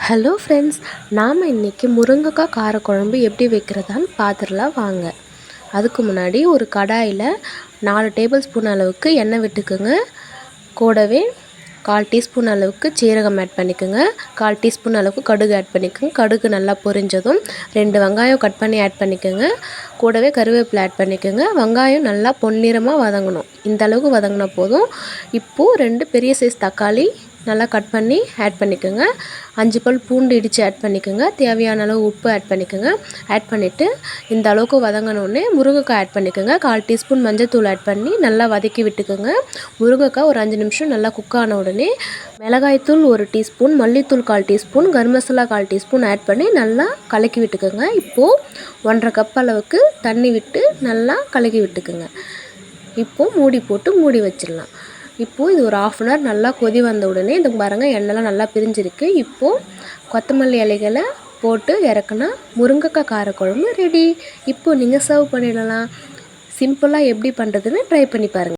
Hello friends, நாம் இன்றைக்கி முருங்கைக்காய் காரக்குழம்பு எப்படி வைக்கிறதான்னு பார்த்துடலாம் வாங்க. அதுக்கு முன்னாடி ஒரு கடாயில் 4 டேபிள் ஸ்பூன் அளவுக்கு எண்ணெய் விட்டுக்குங்க. கூடவே 1/4 டீஸ்பூன் அளவுக்கு சீரகம் ஆட் பண்ணிக்கோங்க. 1/4 டீஸ்பூன் அளவுக்கு கடுகு ஆட் பண்ணிக்கோங்க. கடுகு நல்லா பொரிஞ்சதும் 2 வெங்காயம் கட் பண்ணி ஆட் பண்ணிக்கோங்க. கூடவே கருவேப்பிலை ஆட் பண்ணிக்கோங்க. வெங்காயம் நல்லா பொன்னிறமாக வதங்கணும். இந்த அளவுக்கு வதங்கினா போதும். இப்போது 2 பெரிய சைஸ் தக்காளி நல்லா கட் பண்ணி ஆட் பண்ணிக்கோங்க. 5 பல் பூண்டு இடித்து ஆட் பண்ணிக்கோங்க. தேவையான அளவு உப்பு ஆட் பண்ணிக்கோங்க. ஆட் பண்ணிவிட்டு இந்த அளவுக்கு வதங்கினோடனே முருங்கைக்காய் ஆட் பண்ணிக்கோங்க. 1/4 டீஸ்பூன் மஞ்சள்தூள் ஆட் பண்ணி நல்லா வதக்கி விட்டுக்கோங்க. முருங்கைக்காய் ஒரு 5 நிமிஷம் நல்லா குக் ஆன உடனே மிளகாய்த்தூள் 1 டீஸ்பூன், மல்லித்தூள் 1/4 teaspoon, garam masala 1/4 teaspoon add பண்ணி நல்லா கலக்கி விட்டுக்கோங்க. இப்போது 1½ கப் அளவுக்கு தண்ணி விட்டு நல்லா கலக்கி விட்டுக்குங்க. இப்போது மூடி போட்டு மூடி வச்சிடலாம். இப்போது இது ஒரு 1/2 அன் ஹவர் நல்லா கொதி வந்த உடனே இந்த பாருங்கள், எண்ணெய்லாம் நல்லா பிரிஞ்சிருக்கு. இப்போது கொத்தமல்லி இலைகளை போட்டு இறக்குனா முருங்கைக்காய் காரக்குழம்பு ரெடி. இப்போது நீங்கள் சர்வ் பண்ணிடலாம். சிம்பிளாக எப்படி பண்ணுறதுன்னு ட்ரை பண்ணி பாருங்கள்.